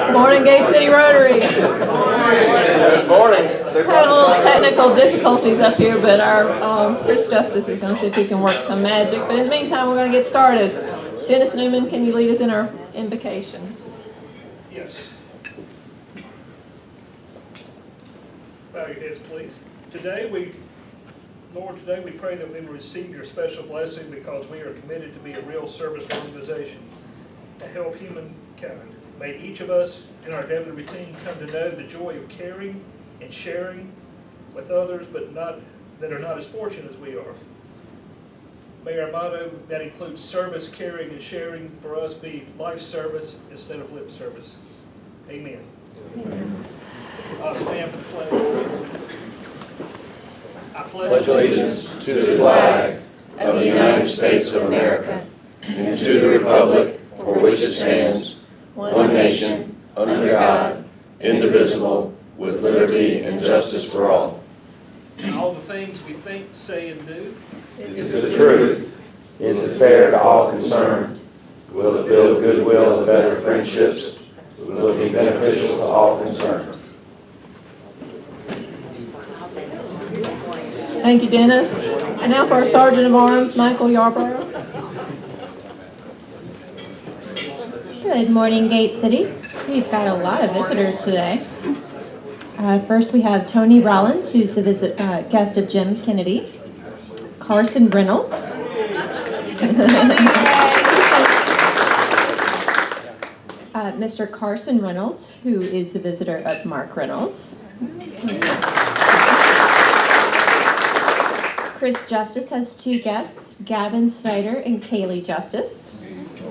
Morning, Gate City Rotary. Good morning. Had a little technical difficulties up here, but our Chris Justice is going to see if he can work some magic. But in the meantime, we're going to get started. Dennis Newman, can you lead us in our invocation? Yes. Bow your heads, please. Today we pray that we will receive your special blessing because we are committed to be a real service organization to help humankind. May each of us in our daily routine come to know the joy of caring and sharing with others, but that are not as fortunate as we are. May our motto that includes service, caring, and sharing for us be life service instead of lip service. Amen. Stand for the pledge. I Pledge allegiance to the flag of the United States of America and to the republic for which it stands, one nation, under God, indivisible, with liberty and justice for all. All the things we think, say, and do Is the truth. It is fair to all concerned. Will it build goodwill and better friendships? Will it be beneficial to all concerned? Thank you, Dennis. And now for our Sergeant of Arms, Michael Yarborough. Good morning, Gate City. We've got a lot of visitors today. First, we have Tony Rollins, who's the guest of Jim Kennedy. Carson Reynolds. Mr. Carson Reynolds, who is the visitor of Mark Reynolds. Chris Justice has two guests, Gavin Snyder and Kaylee Justice.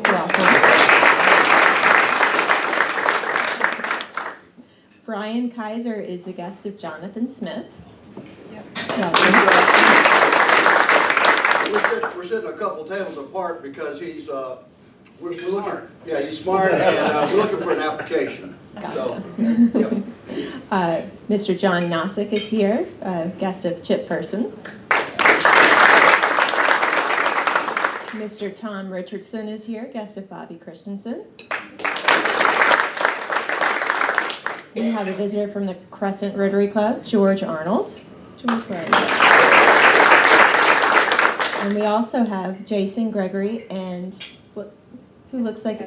Welcome. Brian Kaiser is the guest of Jonathan Smith. Welcome. We're sitting a couple tables apart because he's we're looking. Yeah, he's smart, and we're looking for an application. Gotcha. So, yep. Mr. John Nossick is here, guest of Chip Persons. Mr. Tom Richardson is here, guest of Bobby Christensen. We have a visitor from the Crescent Rotary Club, George Arnold. George, where are you? And we also have Jason Gregory and who looks like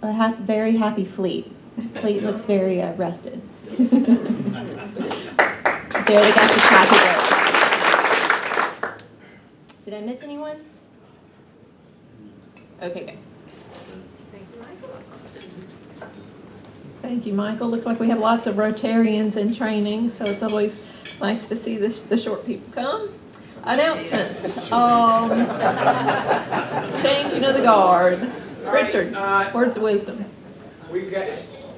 a very happy Fleet. Fleet looks very rested. There they got the copyright. Did I miss anyone? Okay, good. Thank you, Michael. Looks like we have lots of Rotarians in training, so it's always nice to see the short people come. Announcements. Changing of the guard. Richard, words of wisdom. We've got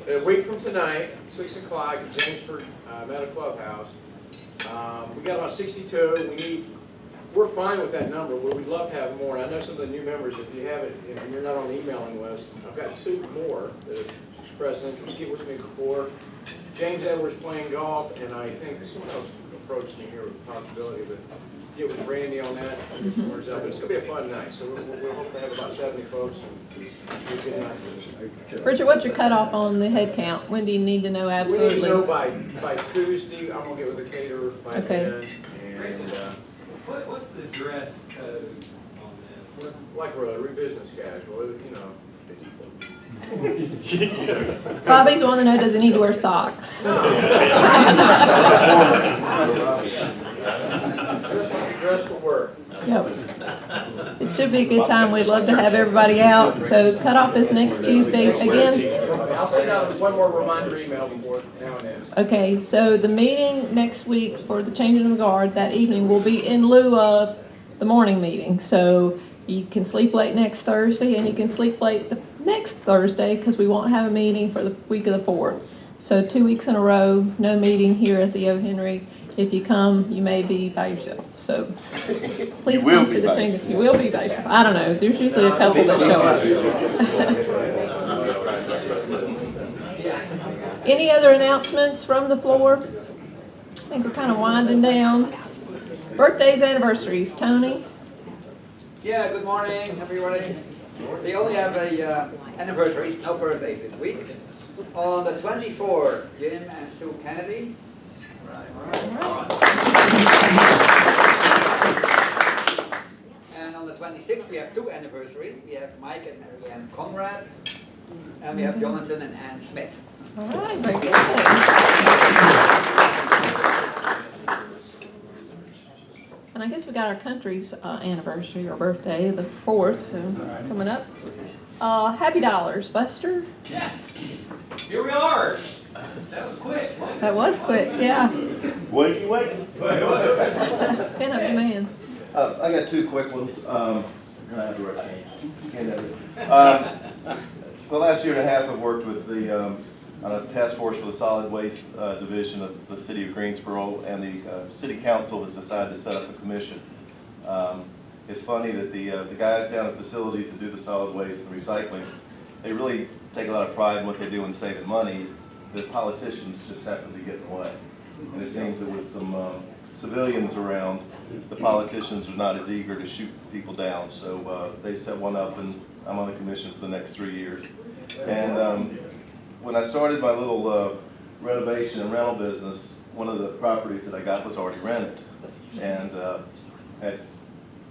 a week from tonight, 6 o'clock, at Jamesford Meadow Clubhouse. We got about 62. We're fine with that number. We'd love to have more. And I know some of the new members, if you have it, and you're not on the emailing list, I've got 2 more that have expressed interest. Get with me before. James Edwards playing golf, and I think someone else approached me here with a possibility, but get with Randy on that. But it's going to be a fun night. So we'll hope to have about 70 folks. And be a good night. Richard, what's your cutoff on the head count? When do you need to know We absolutely? need to know by Tuesday. I'm going to get with the caterer by Okay. then. And What's the dress code on this? like Rotary, business casual, you know. Bobby's wanting to know, does he need to wear socks? Dress for work. Yep. It should be a good time. We'd love to have everybody out. So cutoff is next Tuesday again. I'll send out one more reminder email before now and then. Okay, so the meeting next week for the changing of the guard that evening will be in lieu of the morning meeting. So you can sleep late next Thursday and you can sleep late the next Thursday because we won't have a meeting for the week of the 4th. So 2 weeks in a row, no meeting here at the O. Henry. If you come, you may be by yourself. So please come to the change. You will be by yourself. I don't know. There's usually a couple that show up. Any other announcements from the floor? I think we're kind of winding down. Birthdays, anniversaries. Tony? Yeah, good morning, everybody. We only have a anniversaries, no birthdays this week. On the 24th, Jim and Sue Kennedy. And on the 26th, we have two anniversaries. We have Mike and Marianne Conrad. And we have Jonathan and Ann Smith. All right, very good. And I guess we got our country's anniversary or birthday, the 4th, so coming up. Happy Dollars, Buster. Yes, here we are. That was quick. That was quick, yeah. Wakey, wakey. Pin up your man. I got two quick ones. For the last year and a half, I've worked with the task force for the solid waste division of the city of Greensboro, and the city council has decided to set up a commission. It's funny that the guys down at facilities that do the solid waste and recycling, they really take a lot of pride in what they do in saving money. The politicians just happen to get in the way. And it seems that with some civilians around, the politicians are not as eager to shoot people down. So they set one up, and I'm on the commission for the next 3 years. And when I started my little renovation and rental business, one of the properties that I got was already rented. And had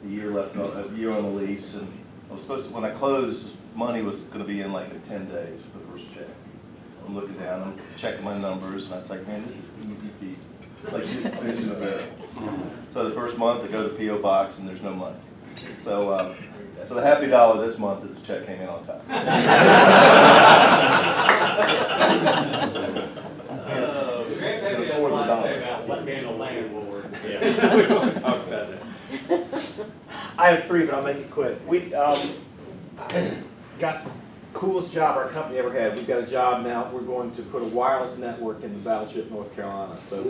a year left, a year on the lease, and I was supposed to, when I closed, money was going to be in like in 10 days for the first check. I'm looking down, I'm checking my numbers, and I was like, man, this is easy peasy. Like fish in a barrel. So the first month, I go to the P.O. box, and there's no money. So, so the happy dollar this month is the check came in on time. Maybe that's what I say about what being a landlord. Yeah. We won't talk about that. I have three, but I'll make it quick. We got coolest job our company ever had. We've got a job now. We're going to put a wireless network in the Battleship, North Carolina. So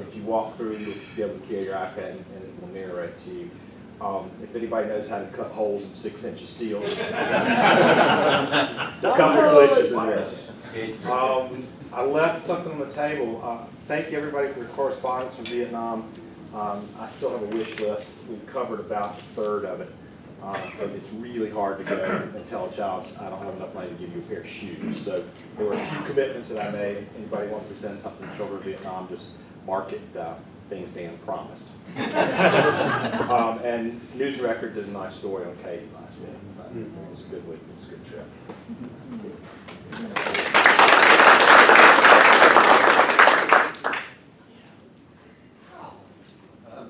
if you walk through, you'll be able to carry your iPad and it will narrate to you. If anybody knows how to cut holes in 6-inch of steel, there are a couple of glitches in this. I left something on the table. Thank you everybody for your correspondence from Vietnam. I still have a wish list. We've covered about a third of it. But it's really hard to go and tell a child, I don't have enough money to give you a pair of shoes. So there were a few commitments that I made. Anybody wants to send something to children of Vietnam, just mark it things Dan promised. And News and Record did a nice story on Katie last week. It was a good week. It was a good trip.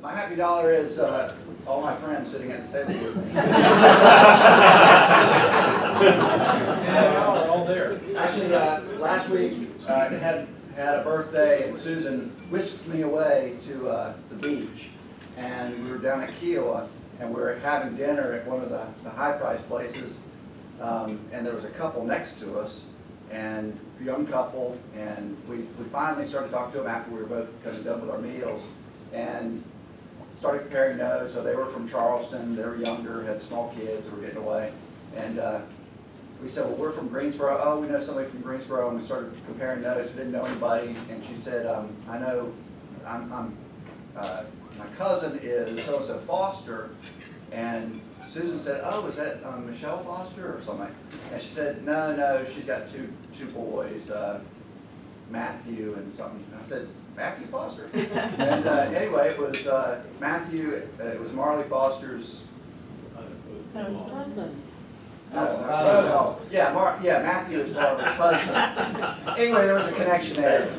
My happy dollar is all my friends sitting at the table with me. All there. Actually, last week I had a birthday, and Susan whisked me away to the beach, and we were down at Kiowa, and we were having dinner at one of the high-priced places, and there was a couple next to us, and a young couple, and we finally started talking to them after we were both kind of done with our meals, and started comparing notes. So they were from Charleston, they were younger, had small kids that were getting away, and we said, well, we're from Greensboro. Oh, we know somebody from Greensboro, and we started comparing notes. We didn't know anybody, and she said, I know, my cousin is so-and-so Foster, and Susan said, oh, is that Michelle Foster or something? And she said, no, she's got two boys, Matthew and something. And I said, Matthew Foster? And anyway, it was Matthew, it was Marley Foster's. Yeah, Matthew is Marley's husband. Anyway, there was a connection there. It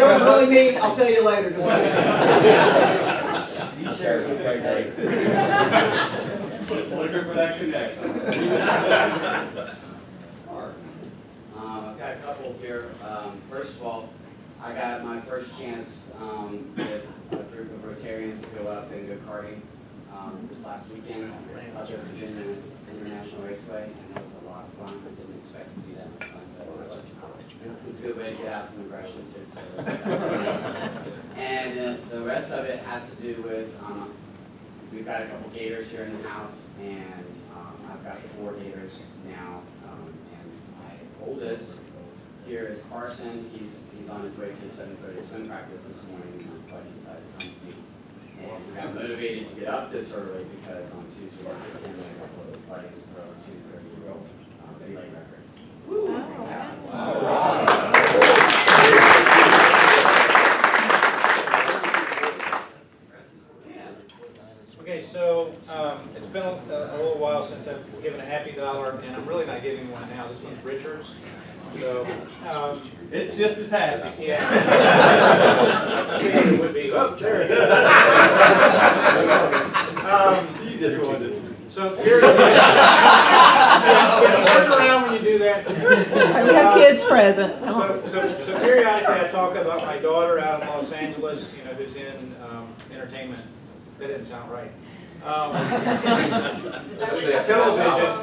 was really neat. I'll tell you later. Just Looking for that connection. I've got a couple here. First of all, I got my first chance with a group of Rotarians to go up and go karting this last weekend out there at Virginia International Raceway, and it was a lot of fun. I didn't expect it to be that much fun, but it was. It's a good way to get out some aggression too. So and the rest of it has to do with we've got a couple gators here in the house, and I've got 4 gators now, and my oldest here is Carson. He's on his way to 7:30 swim practice this morning, and that's why he decided to come with me. And we got motivated to get up this early because on Tuesday we're doing a couple of those Lightings Pro 230-year-old relay records. Okay, so it's been a little while since I've given a happy dollar, and I'm really not giving one now. This one's Richard's. So It's just as happy. yeah, I figured it would be. Oh, there it is. You just wanted to. So periodically, turn around when you do that. All right, we have kids present. Come on. So periodically I talk about my daughter out in Los Angeles, who's in entertainment. That didn't sound right.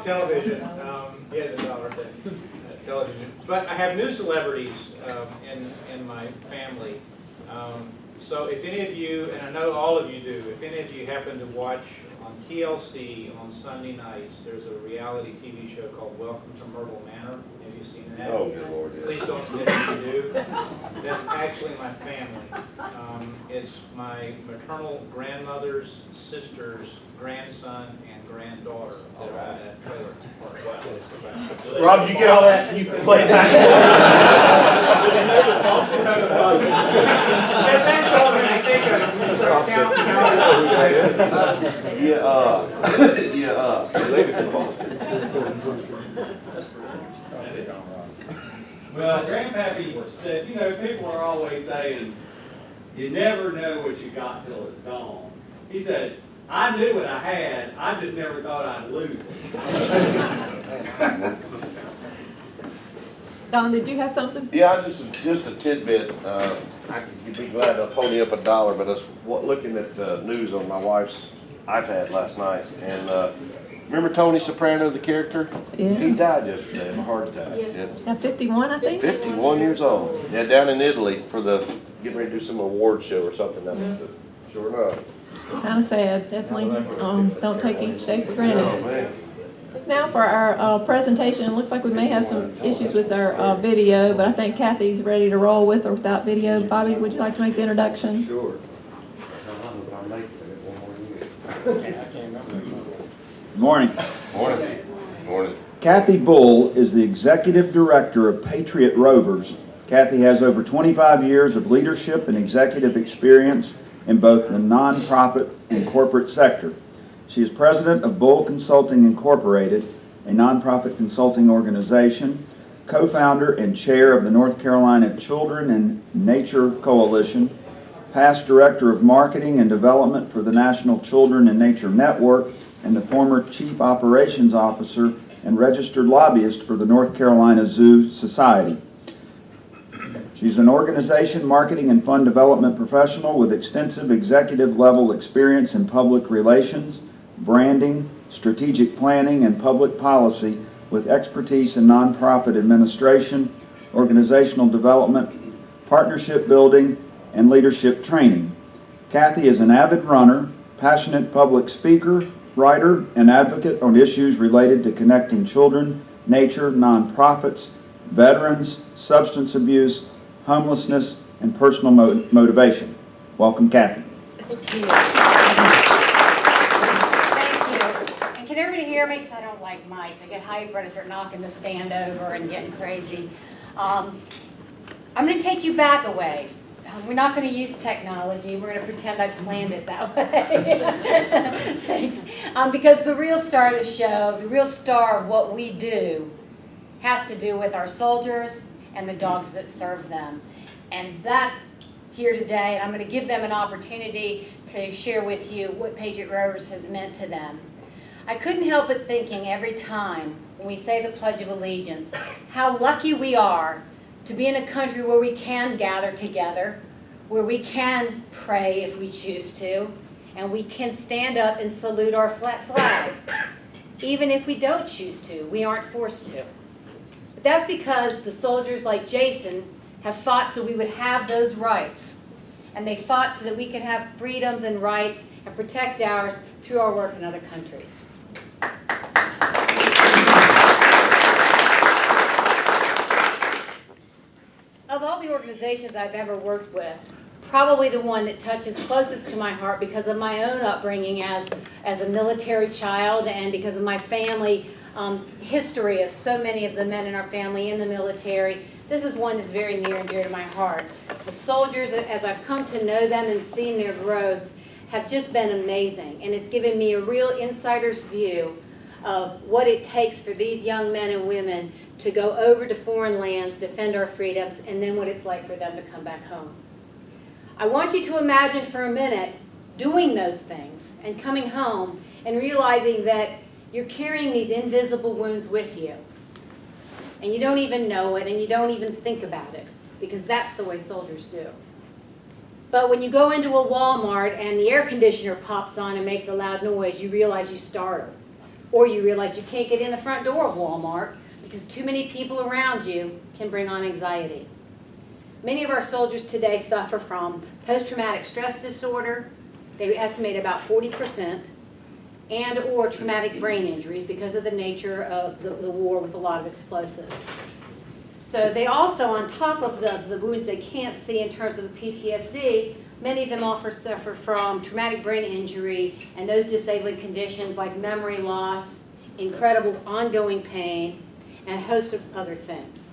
Television. Yeah, the dollar thing. Television. But I have new celebrities in my family. So if any of you, and I know all of you do, if any of you happen to watch on TLC on Sunday nights, there's a reality TV show called Welcome to Myrtle Manor. Have you seen that? Oh, good Lord, yes. Please don't forget if you do. That's actually my family. It's my maternal grandmother's sister's grandson and granddaughter that are in that trailer park. Wow. Rob, did you get all that? You can play it back. That's actually all I think of when you start counting. Well, Grandpappy said, people are always saying, you never know what you got till it's gone. He said, I knew what I had, I just never thought I'd lose it. Don, did you have something? Yeah, just a tidbit. I could be glad to pony up a dollar, but I was looking at the news on my wife's iPad last night, and remember Tony Soprano, the character? Yeah. He died yesterday of a heart attack. At 51, I think? 51 years old. Yeah, down in Italy for getting ready to do some award show or something. Sure enough. Kind of sad, definitely. Don't take each day for Oh, granted. man. Now for our presentation, it looks like we may have some issues with our video, but I think Kathy's ready to roll with or without video. Bobby, would you like to make the introduction? Sure. Morning. Morning. Morning. Kathy Bull is the Executive Director of Patriot Rovers. Kathy has over 25 years of leadership and executive experience in both the nonprofit and corporate sector. She is president of Bull Consulting Incorporated, a nonprofit consulting organization, co-founder and chair of the North Carolina Children and Nature Coalition, past director of marketing and development for the National Children and Nature Network, and the former chief operations officer and registered lobbyist for the North Carolina Zoo Society. She's an organization, marketing, and fund development professional with extensive executive level experience in public relations, branding, strategic planning, and public policy with expertise in nonprofit administration, organizational development, partnership building, and leadership training. Kathy is an avid runner, passionate public speaker, writer, and advocate on issues related to connecting children, nature, nonprofits, veterans, substance abuse, homelessness, and personal motivation. Welcome, Kathy. Thank you. And can everybody hear me? Because I don't like mics. I get hyper and I start knocking the stand over and getting crazy. I'm going to take you back a ways. We're not going to use technology. We're going to pretend I planned it that way. Thanks. Because the real star of the show, the real star of what we do, has to do with our soldiers and the dogs that serve them. And that's here today, and I'm going to give them an opportunity to share with you what Patriot Rovers has meant to them. I couldn't help but thinking every time when we say the Pledge of Allegiance, how lucky we are to be in a country where we can gather together, where we can pray if we choose to, and we can stand up and salute our flag. Even if we don't choose to, we aren't forced to. But that's because the soldiers like Jason have fought so we would have those rights. And they fought so that we can have freedoms and rights and protect ours through our work in other countries. all the organizations I've ever worked with, probably the one that touches closest to my heart because of my own upbringing as a military child and because of my family history of so many of the men in our family in the military. This is one that's very near and dear to my heart. The soldiers, as I've come to know them and seen their growth, have just been amazing. And it's given me a real insider's view of what it takes for these young men and women to go over to foreign lands, defend our freedoms, and then what it's like for them to come back home. I want you to imagine for a minute doing those things and coming home and realizing that you're carrying these invisible wounds with you. And you don't even know it and you don't even think about it because that's the way soldiers do. But when you go into a Walmart and the air conditioner pops on and makes a loud noise, you realize you startle. Or you realize you can't get in the front door of Walmart because too many people around you can bring on anxiety. Many of our soldiers today suffer from post-traumatic stress disorder. They estimate about 40%, and or traumatic brain injuries because of the nature of the war with a lot of explosives. So they also, on top of the wounds they can't see in terms of the PTSD, many of them also suffer from traumatic brain injury and those disabling conditions like memory loss, incredible ongoing pain, and a host of other things.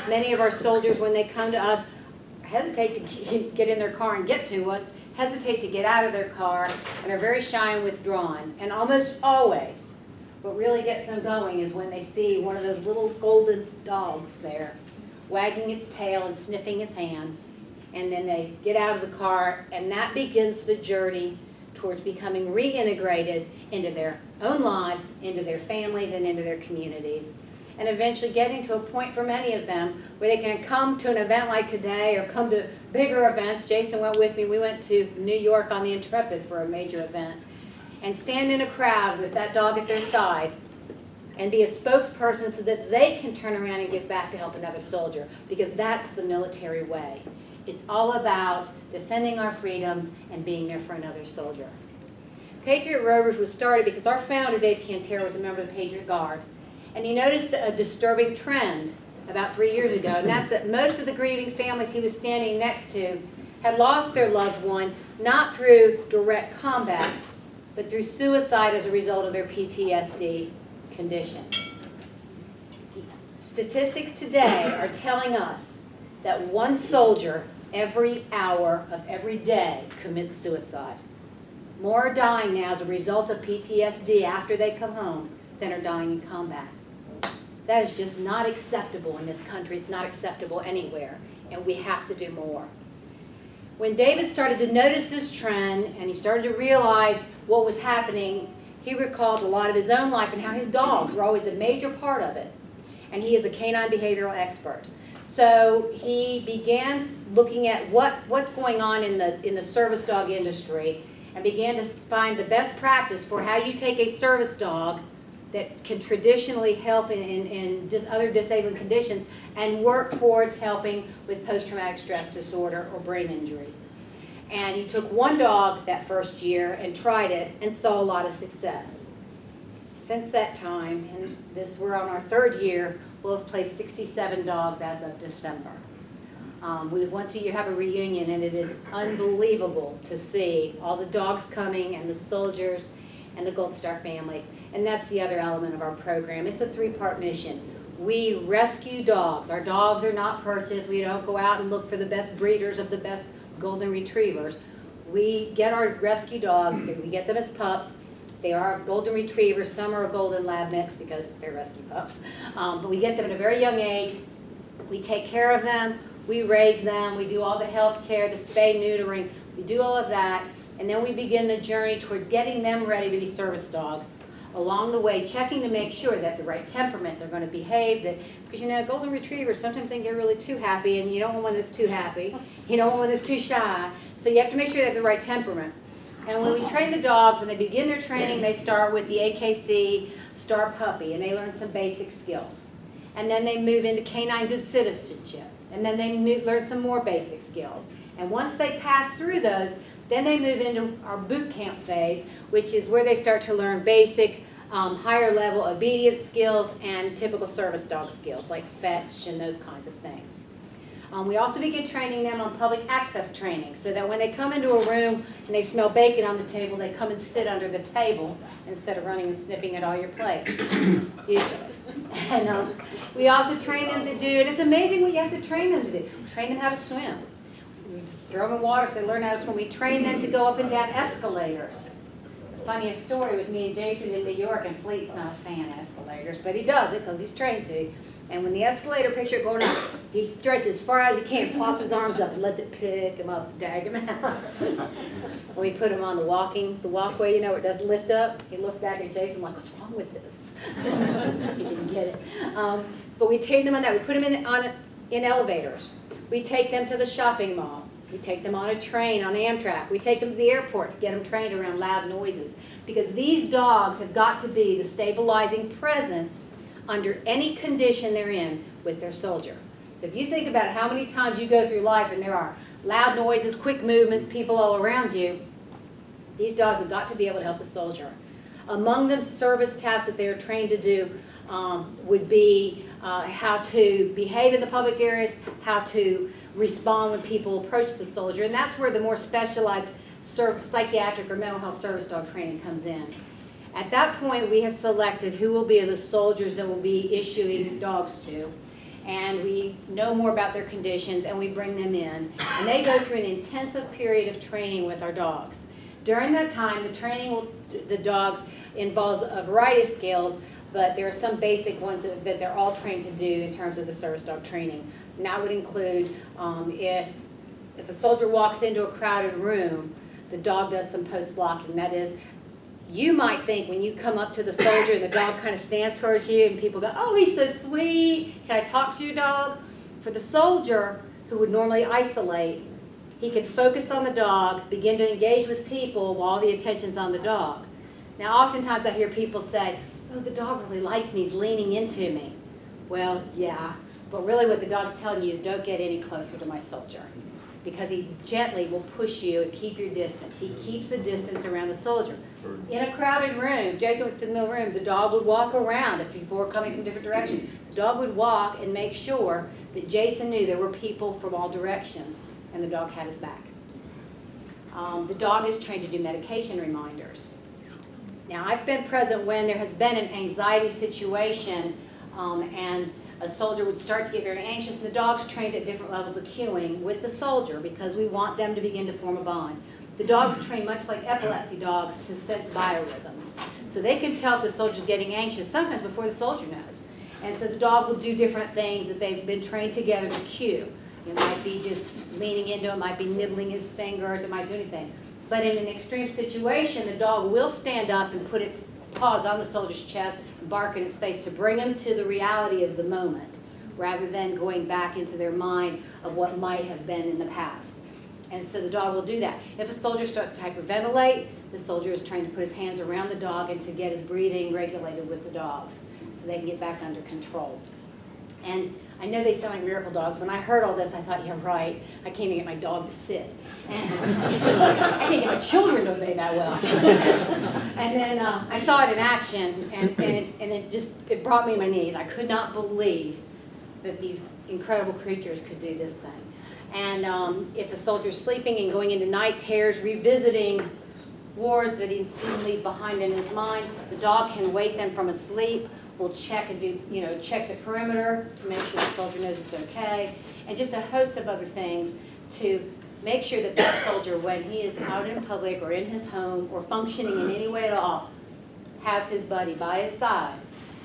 Many of our soldiers, when they come to us, hesitate to get in their car and get to us, hesitate to get out of their car, and are very shy and withdrawn. And almost always, what really gets them going is when they see one of those little golden dogs there, wagging its tail and sniffing its hand, and then they get out of the car, and that begins the journey towards becoming reintegrated into their own lives, into their families, and into their communities. And eventually getting to a point for many of them where they can come to an event like today or come to bigger events. Jason went with me. We went to New York on the Intrepid for a major event and stand in a crowd with that dog at their side and be a spokesperson so that they can turn around and give back to help another soldier, because that's the military way. It's all about defending our freedoms and being there for another soldier. Patriot Rovers was started because our founder, Dave Cantera, was a member of the Patriot Guard. And he noticed a disturbing trend about 3 years ago, and that's that most of the grieving families he was standing next to had lost their loved one, not through direct combat, but through suicide as a result of their PTSD condition. Statistics today are telling us that one soldier every hour of every day commits suicide. More are dying now as a result of PTSD after they come home than are dying in combat. That is just not acceptable in this country. It's not acceptable anywhere, and we have to do more. When David started to notice this trend and he started to realize what was happening, he recalled a lot of his own life and how his dogs were always a major part of it. And he is a canine behavioral expert. So he began looking at what's going on in the service dog industry and began to find the best practice for how you take a service dog that can traditionally help in other disabling conditions and work towards helping with post-traumatic stress disorder or brain injuries. And he took one dog that first year and tried it and saw a lot of success. Since that time, and we're on our third year, we'll have placed 67 dogs as of December. We once a year have a reunion, and it is unbelievable to see all the dogs coming and the soldiers and the Gold Star families. And that's the other element of our program. It's a three-part mission. We rescue dogs. Our dogs are not purchased. We don't go out and look for the best breeders of the best golden retrievers. We get our rescue dogs, we get them as pups. They are golden retrievers. Some are a golden lab mix because they're rescue pups. But we get them at a very young age. We take care of them. We raise them. We do all the health care, the spay, neutering. We do all of that. And then we begin the journey towards getting them ready to be service dogs. Along the way, checking to make sure they have the right temperament, they're going to behave, because you know, golden retrievers, sometimes they get really too happy, and you don't want one that's too happy. You don't want one that's too shy. So you have to make sure they have the right temperament. And when we train the dogs, when they begin their training, they start with the AKC Star Puppy, and they learn some basic skills. And then they move into Canine Good Citizenship, and then they learn some more basic skills. And once they pass through those, then they move into our boot camp phase, which is where they start to learn basic, higher level obedience skills and typical service dog skills like fetch and those kinds of things. We also begin training them on public access training, so that when they come into a room and they smell bacon on the table, they come and sit under the table instead of running and sniffing at all your plates, usually. And we also train them to do, and it's amazing what you have to train them to do. Train them how to swim. We throw them in water so they learn how to swim. We train them to go up and down escalators. The funniest story was me and Jason in New York, and Fleet's not a fan of escalators, but he does it because he's trained to. And when the escalator picks you going up, he stretches as far as he can, plops his arms up and lets it pick him up, drag him out. We put him on the walkway, you know, where it doesn't lift up. He looked back at Jason like, what's wrong with this? He didn't get it. But we train them on that. We put them in elevators. We take them to the shopping mall. We take them on a train, on Amtrak. We take them to the airport to get them trained around loud noises. Because these dogs have got to be the stabilizing presence under any condition they're in with their soldier. So if you think about how many times you go through life and there are loud noises, quick movements, people all around you, these dogs have got to be able to help the soldier. Among the service tasks that they are trained to do would be how to behave in the public areas, how to respond when people approach the soldier, and that's where the more specialized psychiatric or mental health service dog training comes in. At that point, we have selected who will be the soldiers that we'll be issuing dogs to, and we know more about their conditions, and we bring them in, and they go through an intensive period of training with our dogs. During that time, the training the dogs involves a variety of skills, but there are some basic ones that they're all trained to do in terms of the service dog training. And that would include if a soldier walks into a crowded room, the dog does some post-blocking. That is, you might think when you come up to the soldier and the dog kind of stands towards you and people go, oh, he's so sweet, can I talk to your dog? For the soldier who would normally isolate, he can focus on the dog, begin to engage with people while the attention's on the dog. Now, oftentimes I hear people say, oh, the dog really likes me, he's leaning into me. Well, yeah, but really what the dog's telling you is don't get any closer to my soldier, because he gently will push you and keep your distance. He keeps the distance around the soldier. In a crowded room, if Jason was to the middle of the room, the dog would walk around. If people were coming from different directions, the dog would walk and make sure that Jason knew there were people from all directions, and the dog had his back. The dog is trained to do medication reminders. Now, I've been present when there has been an anxiety situation and a soldier would start to get very anxious, and the dog's trained at different levels of cueing with the soldier because we want them to begin to form a bond. The dog's trained much like epilepsy dogs to sense biorhythms. So they can tell if the soldier's getting anxious sometimes before the soldier knows. And so the dog will do different things that they've been trained together to cue. It might be just leaning into it, might be nibbling his fingers, it might do anything. But in an extreme situation, the dog will stand up and put its paws on the soldier's chest and bark in its face to bring them to the reality of the moment, rather than going back into their mind of what might have been in the past. And so the dog will do that. If a soldier starts to hyperventilate, the soldier is trained to put his hands around the dog and to get his breathing regulated with the dogs so they can get back under control. And I know they sound like miracle dogs. When I heard all this, I thought, yeah, right. I can't even get my dog to sit. And I can't get my children to obey that well. And then I saw it in action, and it brought me to my knees. I could not believe that these incredible creatures could do this thing. And if a soldier's sleeping and going into night terrors, revisiting wars that he didn't leave behind in his mind, the dog can wake them from a sleep. We'll check and do, check the perimeter to make sure the soldier knows it's okay, and just a host of other things to make sure that that soldier, when he is out in public or in his home or functioning in any way at all, has his buddy by his side,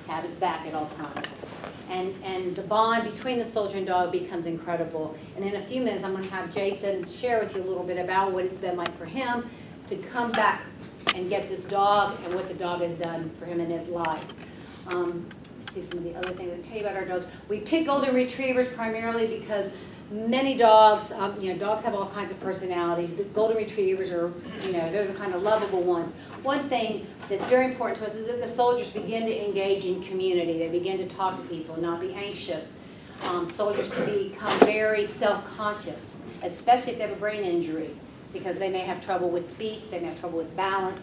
have his back at all times. And the bond between the soldier and dog becomes incredible. And in a few minutes, I'm going to have Jason share with you a little bit about what it's been like for him to come back and get this dog and what the dog has done for him in his life. Let's see some of the other things I'll tell you about our dogs. We pick golden retrievers primarily because many dogs, dogs have all kinds of personalities. The golden retrievers are, they're the kind of lovable ones. One thing that's very important to us is that the soldiers begin to engage in community. They begin to talk to people and not be anxious. Soldiers can become very self-conscious, especially if they have a brain injury, because they may have trouble with speech, they may have trouble with balance.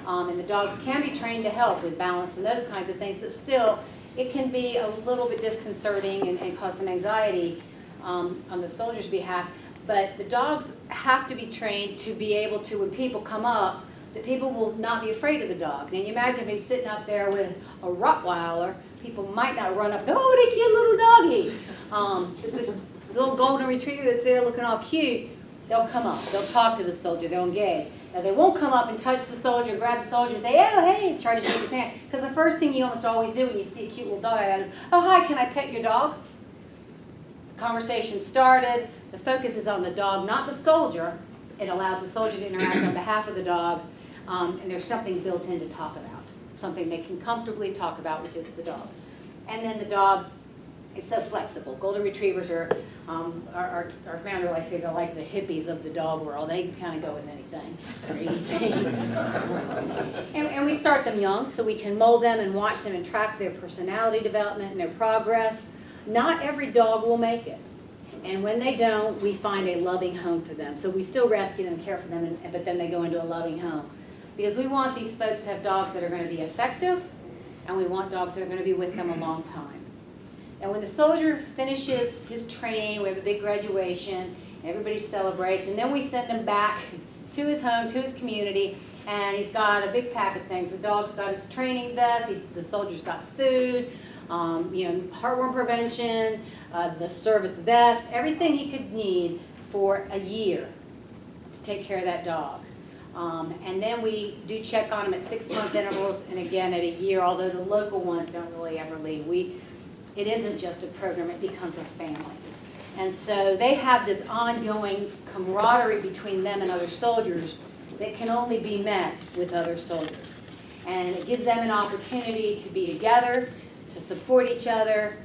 And the dogs can be trained to help with balance and those kinds of things, but still, it can be a little bit disconcerting and cause some anxiety on the soldiers' behalf, but the dogs have to be trained to be able to, when people come up, that people will not be afraid of the dog. Now you imagine if he's sitting up there with a Rottweiler, people might not run up and go, oh, the cute little doggy. But this little golden retriever that's there looking all cute, they'll come up, they'll talk to the soldier, they'll engage. Now they won't come up and touch the soldier, grab the soldier and say, oh, hey, try to shake his hand. Because the first thing you almost always do when you see a cute little dog like that is, oh, hi, can I pet your dog? The conversation started, the focus is on the dog, not the soldier. It allows the soldier to interact on behalf of the dog, and there's something built in to talk about, something they can comfortably talk about, which is the dog. And then the dog is so flexible. Golden retrievers are, our founder likes to say they're like the hippies of the dog world. They can kind of go with anything. They're easy. and we start them young so we can mold them and watch them and track their personality development and their progress. Not every dog will make it. And when they don't, we find a loving home for them. So we still rescue them, care for them, but then they go into a loving home. Because we want these folks to have dogs that are going to be effective, and we want dogs that are going to be with them a long time. And when the soldier finishes his training, we have a big graduation, everybody celebrates, and then we send him back to his home, to his community, and he's got a big pack of things. The dog's got his training vest, the soldier's got food, heartworm prevention, the service vest, everything he could need for a year to take care of that dog. And then we do check on him at 6-month intervals and again at a year, although the local ones don't really ever leave. It isn't just a program, it becomes a family. And so they have this ongoing camaraderie between them and other soldiers that can only be met with other soldiers. And it gives them an opportunity to be together, to support each other,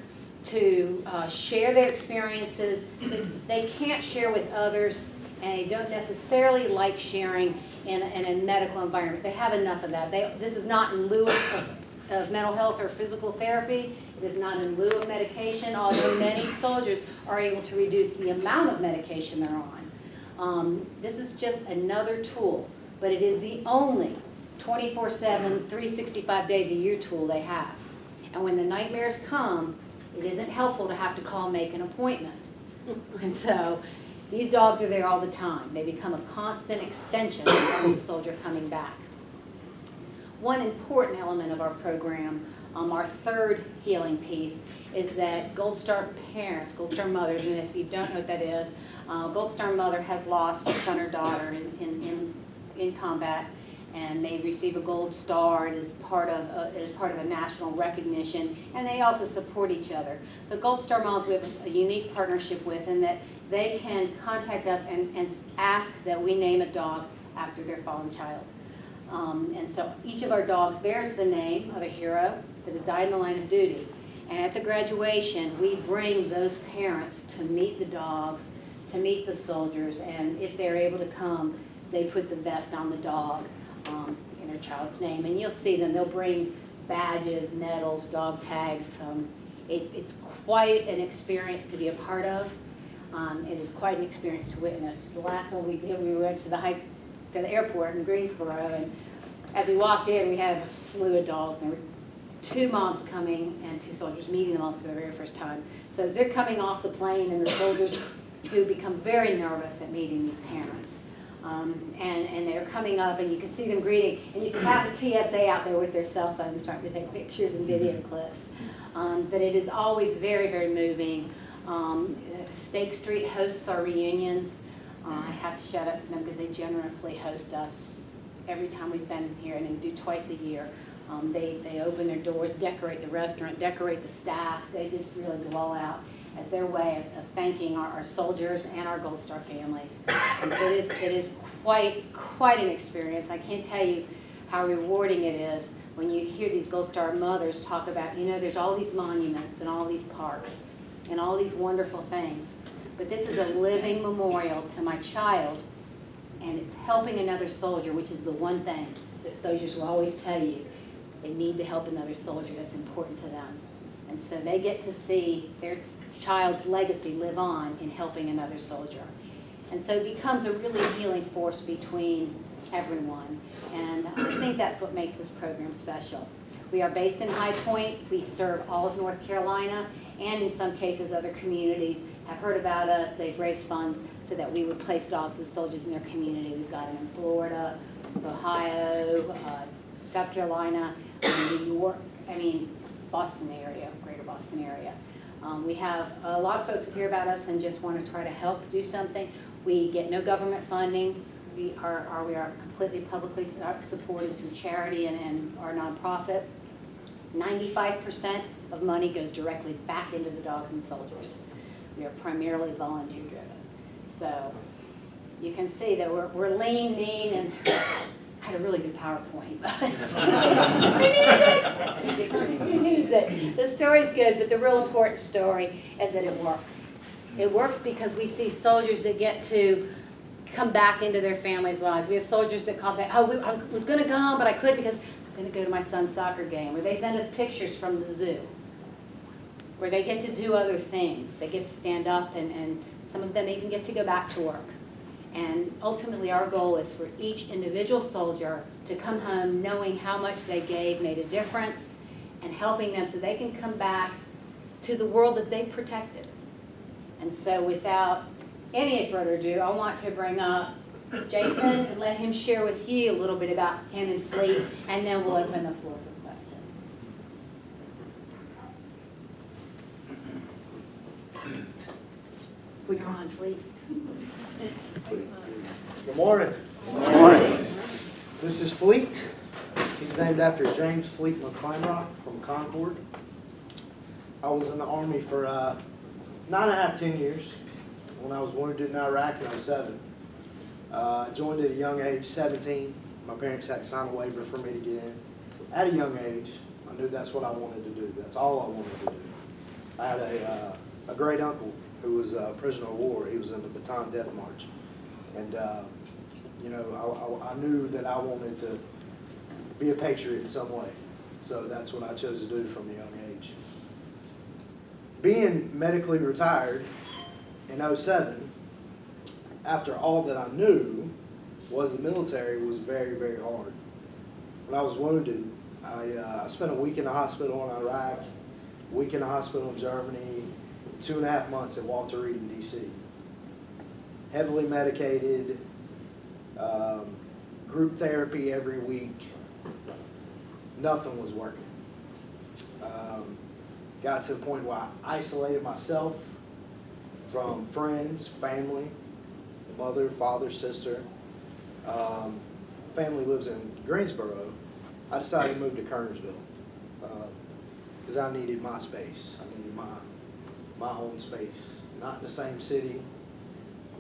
to share their experiences that they can't share with others, and they don't necessarily like sharing in a medical environment. They have enough of that. This is not in lieu of mental health or physical therapy. It is not in lieu of medication, although many soldiers are able to reduce the amount of medication they're on. This is just another tool, but it is the only 24/7, 365 days a year tool they have. And when the nightmares come, it isn't helpful to have to call and make an appointment. And so these dogs are there all the time. They become a constant extension of the soldier coming back. One important element of our program, our third healing piece, is that Gold Star parents, Gold Star mothers, and if you don't know what that is, Gold Star mother has lost a son or daughter in combat, and they receive a Gold Star. It is part of a national recognition, and they also support each other. The Gold Star moms we have a unique partnership with, in that they can contact us and ask that we name a dog after their fallen child. And so each of our dogs bears the name of a hero that has died in the line of duty. And at the graduation, we bring those parents to meet the dogs, to meet the soldiers, and if they're able to come, they put the vest on the dog in their child's name. And you'll see them, they'll bring badges, medals, dog tags. It's quite an experience to be a part of. It is quite an experience to witness. The last one we did, we went to the airport in Greensboro, and as we walked in, we had a slew of dogs. There were 2 moms coming and 2 soldiers meeting the moms for the very first time. So as they're coming off the plane, and the soldiers who become very nervous at meeting these parents, and they're coming up, and you can see them greeting, and you see half the TSA out there with their cell phones starting to take pictures and video clips. But it is always very, very moving. Stake Street hosts our reunions. I have to shout out to them because they generously host us every time we've been here, and they do twice a year. They open their doors, decorate the restaurant, decorate the staff. They just really go all out as their way of thanking our soldiers and our Gold Star families. And so it is quite an experience. I can't tell you how rewarding it is when you hear these Gold Star mothers talk about, there's all these monuments and all these parks and all these wonderful things. But this is a living memorial to my child, and it's helping another soldier, which is the one thing that soldiers will always tell you. They need to help another soldier. That's important to them. And so they get to see their child's legacy live on in helping another soldier. And so it becomes a really healing force between everyone. And I think that's what makes this program special. We are based in High Point. We serve all of North Carolina, and in some cases other communities. have heard about us. They've raised funds so that we would place dogs with soldiers in their community. We've got them in Florida, Ohio, South Carolina, New York, Boston area, greater Boston area. We have a lot of folks that hear about us and just want to try to help do something. We get no government funding. We are completely publicly supported through charity and our nonprofit. 95% of money goes directly back into the Dogs and Soldiers. We are primarily volunteer driven. So you can see that we're lean, mean, and I had a really good PowerPoint, but who needs it? The story's good, but the real important story is that it works. It works because we see soldiers that get to come back into their families' lives. We have soldiers that call say, oh, I was going to come, but I couldn't because I'm going to go to my son's soccer game. Or they send us pictures from the zoo where they get to do other things. They get to stand up, and some of them even get to go back to work. And ultimately our goal is for each individual soldier to come home knowing how much they gave made a difference and helping them so they can come back to the world that they protected. And so without any further ado, I want to bring up Jason and let him share with you a little bit about him and Fleet, and then we'll open the floor for questions. Fleet, come on, Fleet. Good morning. Good morning. This is Fleet. He's named after James Fleet McClintock from Concord. I was in the Army for 9.5, 10 years. When I was wounded in Iraq in 2007. I joined at a young age, 17. My parents had to sign a waiver for me to get in. At a young age, I knew that's what I wanted to do. That's all I wanted to do. I had a great uncle who was a prisoner of war. He was in the Bataan Death March. And, I knew that I wanted to be a patriot in some way. So that's what I chose to do from a young age. Being medically retired in 2007, after all that I knew was the military was very, very hard. When I was wounded, I spent a week in the hospital in Iraq, a week in the hospital in Germany, 2.5 months at Walter Reed in D.C. Heavily medicated, group therapy every week. Nothing was working. Got to the point where I isolated myself from friends, family, mother, father, sister. Family lives in Greensboro. I decided to move to Kernersville because I needed my space. I needed my own space. Not in the same city,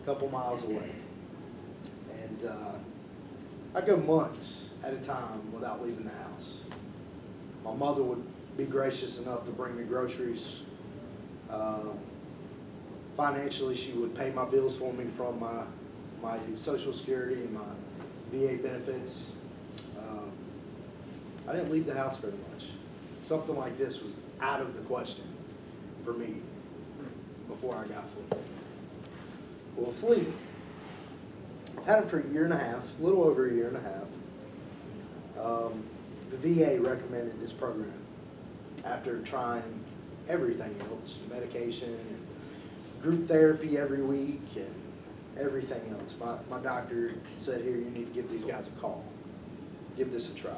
a couple miles away. And I'd go months at a time without leaving the house. My mother would be gracious enough to bring me groceries. Financially, she would pay my bills for me from my Social Security and my VA benefits. I didn't leave the house very much. Something like this was out of the question for me before I got Fleet. Well, Fleet, I've had him for 1.5 years, a little over 1.5 years. The VA recommended this program after trying everything else, medication, and group therapy every week, and everything else. My doctor said, here, you need to give these guys a call. Give this a try.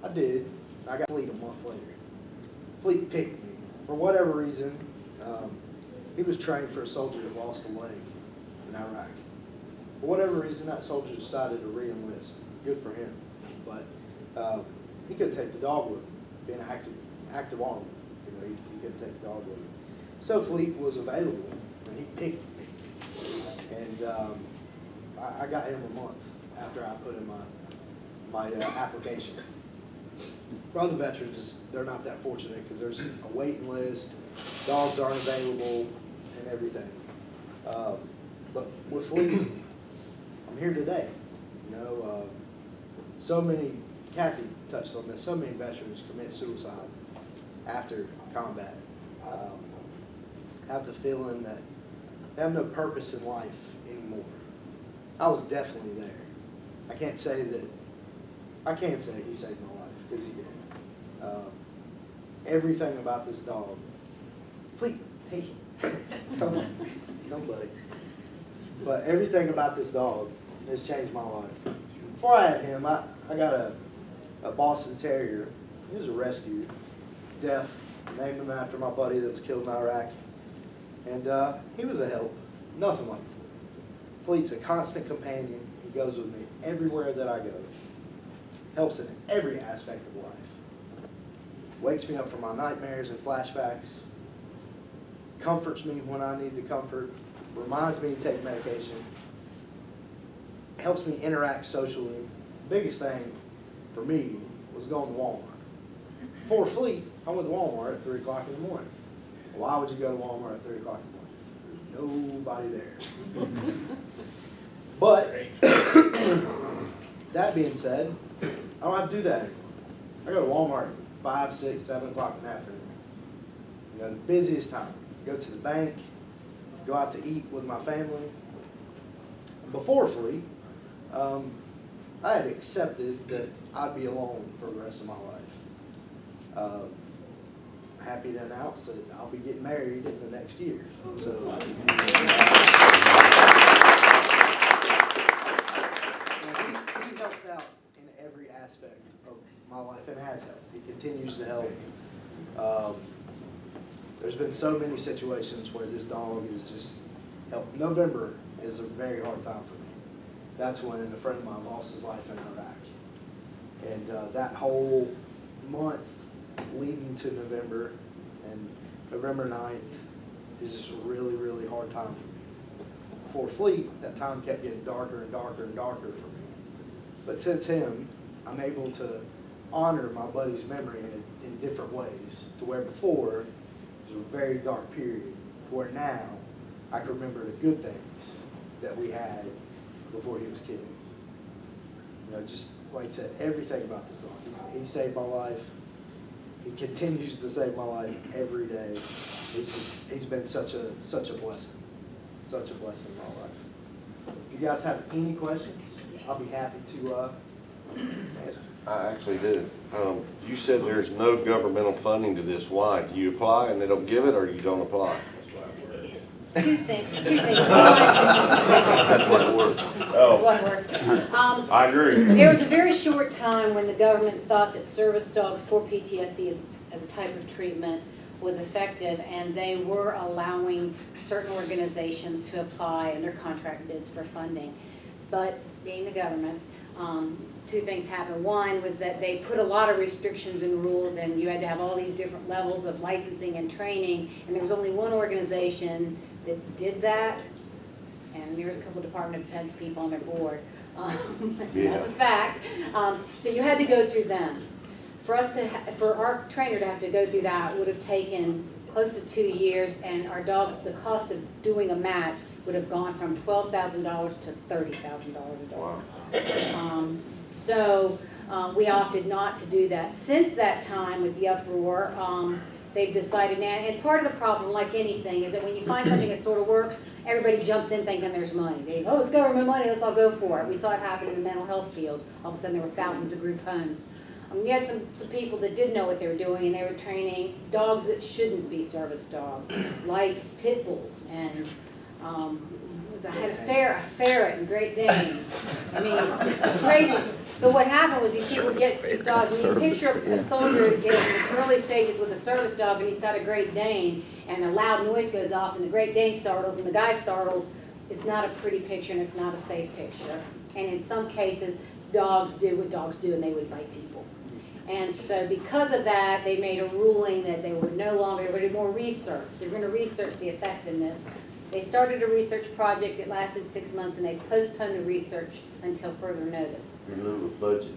I did. I got Fleet a month later. Fleet picked me. For whatever reason, he was trained for a soldier that lost a leg in Iraq. For whatever reason, that soldier decided to re-enlist. Good for him. But he could take the dog with him, being an active army. He could take the dog with him. So Fleet was available, and he picked me. And I got him a month after I put in my application. For other veterans, they're not that fortunate because there's a waiting list, dogs aren't available, and everything. But with Fleet, I'm here today. So many, Kathy touched on this, so many veterans commit suicide after combat. Have the feeling that they have no purpose in life anymore. I was definitely there. I can say he saved my life, because he did. Everything about this dog, Fleet, hey, Don't buddy. But everything about this dog has changed my life. Before I had him, I got a Boston Terrier. He was a rescue, deaf. Named him after my buddy that was killed in Iraq. And he was a help. Nothing like Fleet. Fleet's a constant companion. He goes with me everywhere that I go. Helps in every aspect of life. Wakes me up from my nightmares and flashbacks. Comforts me when I need the comfort. Reminds me to take medication. Helps me interact socially. Biggest thing for me was going to Walmart. Before Fleet, I went to Walmart at 3 o'clock in the morning. Why would you go to Walmart at 3 o'clock in the morning? There's nobody there. But, that being said, I don't have to do that anymore. I go to Walmart at 5, 6, 7 o'clock in the afternoon. You know, the busiest time. Go to the bank, go out to eat with my family. Before Fleet, I had accepted that I'd be alone for the rest of my life. Happy to announce that I'll be getting married in the next year. So, he helps out in every aspect of my life and has helped. He continues to help. There's been so many situations where this dog has just helped. November is a very hard time for me. That's when a friend of mine lost his life in Iraq. And that whole month leading to November and November 9th is just a really, really hard time for me. Before Fleet, that time kept getting darker and darker and darker for me. But since him, I'm able to honor my buddy's memory in different ways, to where before it was a very dark period, to where now I can remember the good things that we had before he was killed. You know, just like I said, everything about this dog. He saved my life. He continues to save my life every day. He's been such a blessing. Such a blessing in my life. If you guys have any questions, I'll be happy to answer. I actually do. You said there's no governmental funding to this. Why? Do you apply and they don't give it, or you don't apply? Two things. That's what it works. That's one word. I agree. There was a very short time when the government thought that service dogs for PTSD as a type of treatment was effective, and they were allowing certain organizations to apply under contract bids for funding. But being the government, two things happened. One was that they put a lot of restrictions and rules, and you had to have all these different levels of licensing and training, and there was only one organization that did that, and there was a couple of Department of Defense people on their board. That's a fact. So you had to go through them. For us for our trainer to have to go through that would have taken close to 2 years, and our dogs, the cost of doing a match would have gone from $12,000 to $30,000 a dog. So we opted not to do that. Since that time, with the uproar, they've decided now, and part of the problem, like anything, is that when you find something that sort of works, everybody jumps in thinking there's money. It's government money, let's all go for it. We saw it happen in the mental health field. All of a sudden there were thousands of group homes. We had some people that did know what they were doing, and they were training dogs that shouldn't be service dogs, like pit bulls, and I had a ferret and Great Danes. I mean, crazy. But what happened was these people get these dogs, when you picture a soldier getting in the early stages with a service dog, and he's got a Great Dane, and a loud noise goes off, and the Great Dane startles, and the guy startles, it's not a pretty picture, and it's not a safe picture. And in some cases, dogs did what dogs do, and they would bite people. And so because of that, they made a ruling that they were no longer, they were doing more research. They were going to research the effectiveness. They started a research project that lasted 6 months, and they postponed the research until further notice. In lieu of budget.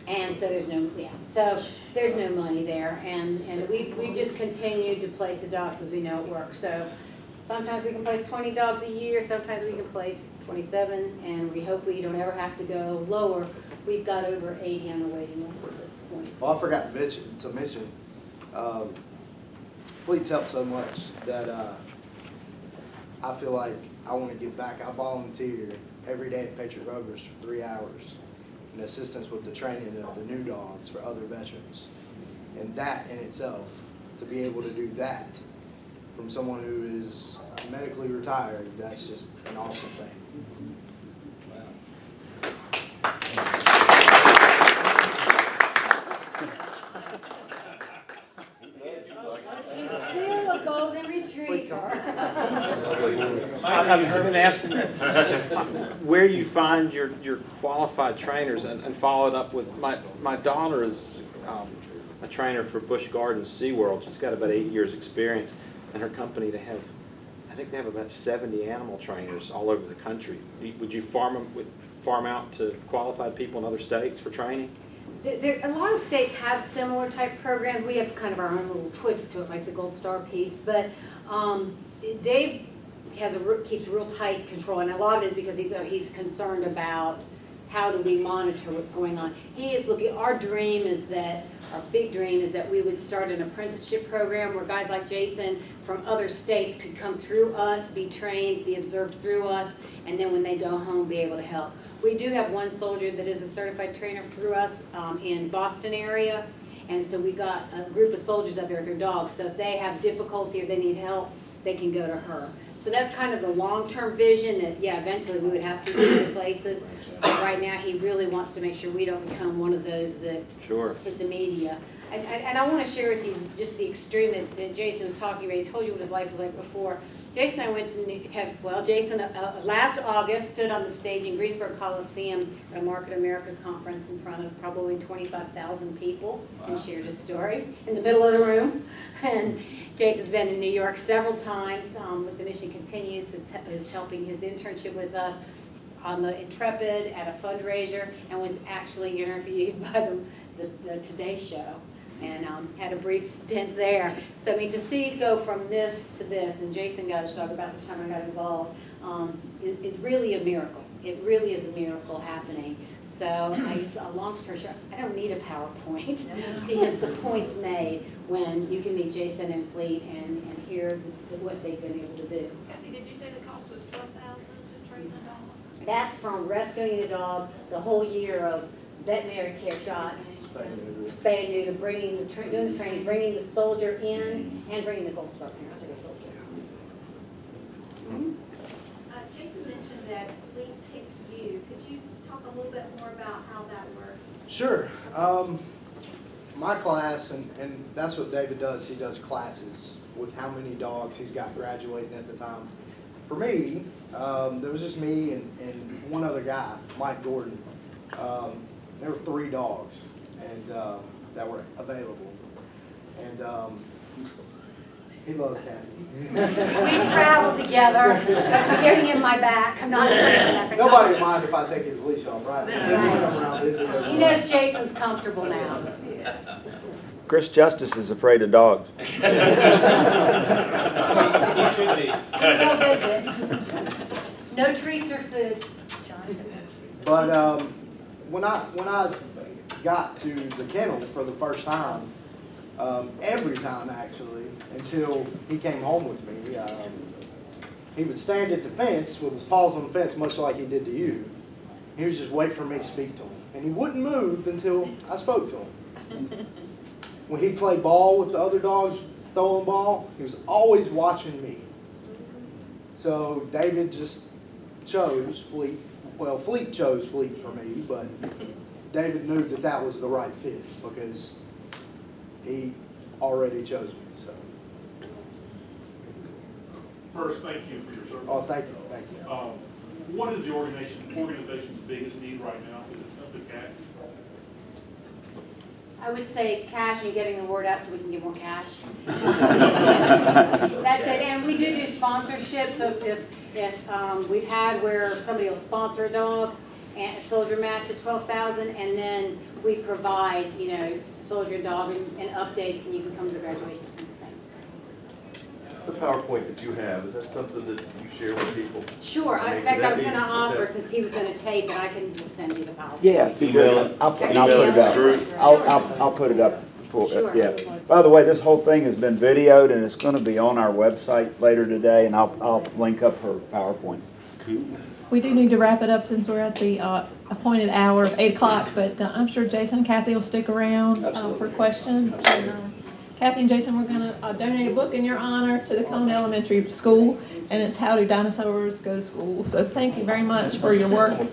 And so there's no money there, and we just continued to place the dogs because we know it works. So sometimes we can place 20 dogs a year, sometimes we can place 27, and we hope we don't ever have to go lower. We've got over 80 on the waiting list at this point. Well, I forgot to mention, Fleet's helped so much that I feel like I want to give back. I volunteer every day at Patriot Rovers for 3 hours in assistance with the training of the new dogs for other veterans. And that in itself, to be able to do that from someone who is medically retired, that's just an awesome thing. Still a golden retriever. I was going to ask where you find your qualified trainers and follow it up with, my daughter is a trainer for Busch Gardens SeaWorld. She's got about 8 years experience, and her company, I think they have about 70 animal trainers all over the country. Would you farm out to qualified people in other states for training? A lot of states have similar type programs. We have kind of our own little twist to it, like the Gold Star piece. But Dave keeps real tight control, and a lot of it is because he's concerned about how do we monitor what's going on. He is looking. Our big dream is that we would start an apprenticeship program where guys like Jason from other states could come through us, be trained, be observed through us, and then when they go home, be able to help. We do have one soldier that is a certified trainer through us in Boston area, and so we got a group of soldiers out there with their dogs. So if they have difficulty or they need help, they can go to her. So that's kind of the long-term vision that, yeah, eventually we would have to go to places. But right now, he really wants to make sure we don't become one of those that hit the media. And I want to share with you just the extreme that Jason was talking about. He told you what his life was like before. Jason and I went to Jason last August stood on the stage in Greensburg Coliseum at a Market America conference in front of probably 25,000 people and shared his story in the middle of the room. And Jason's been in New York several times with the Mission Continues, that is helping his internship with us on the Intrepid at a fundraiser, and was actually interviewed by the Today Show. And had a brief stint there. So I mean, to see it go from this to this, and Jason got to talk about the time I got involved, is really a miracle. It really is a miracle happening. So a long story short, I don't need a PowerPoint because the point's made when you can meet Jason and Fleet and hear what they've been able to do. Kathy, did you say the cost was $12,000 to train the dog? That's from rescuing the dog, the whole year of veterinary care shots, spay and neuter, doing the training, bringing the soldier in, and bringing the Gold Star parent to the soldier. Jason mentioned that Fleet picked you. Could you talk a little bit more about how that worked? Sure. My class, and that's what David does, he does classes with how many dogs he's got graduating at the time. For me, there was just me and one other guy, Mike Gordon. There were 3 dogs and that were available. And he loves Kathy. We've traveled together. I'm giving him my back. I'm not doing that. Nobody would mind if I take his leash off, right? Just come around visit. He knows Jason's comfortable now. Chris Justice is afraid of dogs. He should be. No visit. No treats or food. But when I got to the kennel for the first time, every time actually, until he came home with me, he would stand at the fence with his paws on the fence, much like he did to you. He was just waiting for me to speak to him. And he wouldn't move until I spoke to him. When he'd play ball with the other dogs, throwing ball, he was always watching me. So David just chose Fleet. Well, Fleet chose Fleet for me, but David knew that that was the right fit because he already chose me. So. First, thank you for your service. Oh, thank you. Thank you. What is the organization's biggest need right now? Is it simply cash? I would say cash and getting the word out so we can give more cash. That's it. And we do sponsorships. So if we've had where somebody will sponsor a dog and a soldier match at $12,000, and then we provide, soldier and dog and updates, and you can come to the graduation. The PowerPoint that you have, is that something that you share with people? Sure. I mean, In fact, I was going to could that be offer, set- since he was going to tape it, I can just send you the PowerPoint. Yeah, if you will. I'll put it up. I'll put it up for, Sure. yeah. By the way, this whole thing has been videoed and it's gonna be on our website later today, and I'll link up her PowerPoint. We do need to wrap it up since we're at the appointed hour of 8 o'clock, but I'm sure Jason and Kathy will stick around for questions. And Kathy and Jason, we're gonna donate a book in your honor to the Cone Elementary School, and it's How Do Dinosaurs Go to School? So thank you very much for your work. And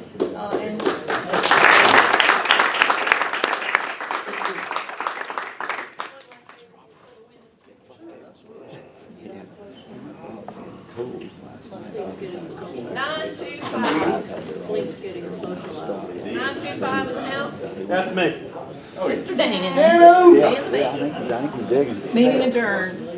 Fleet's getting a social hour. 925 in the house. That's me. Mr. Dan in there. Yeah, Dan the man. I think he's digging. Meeting adjourned.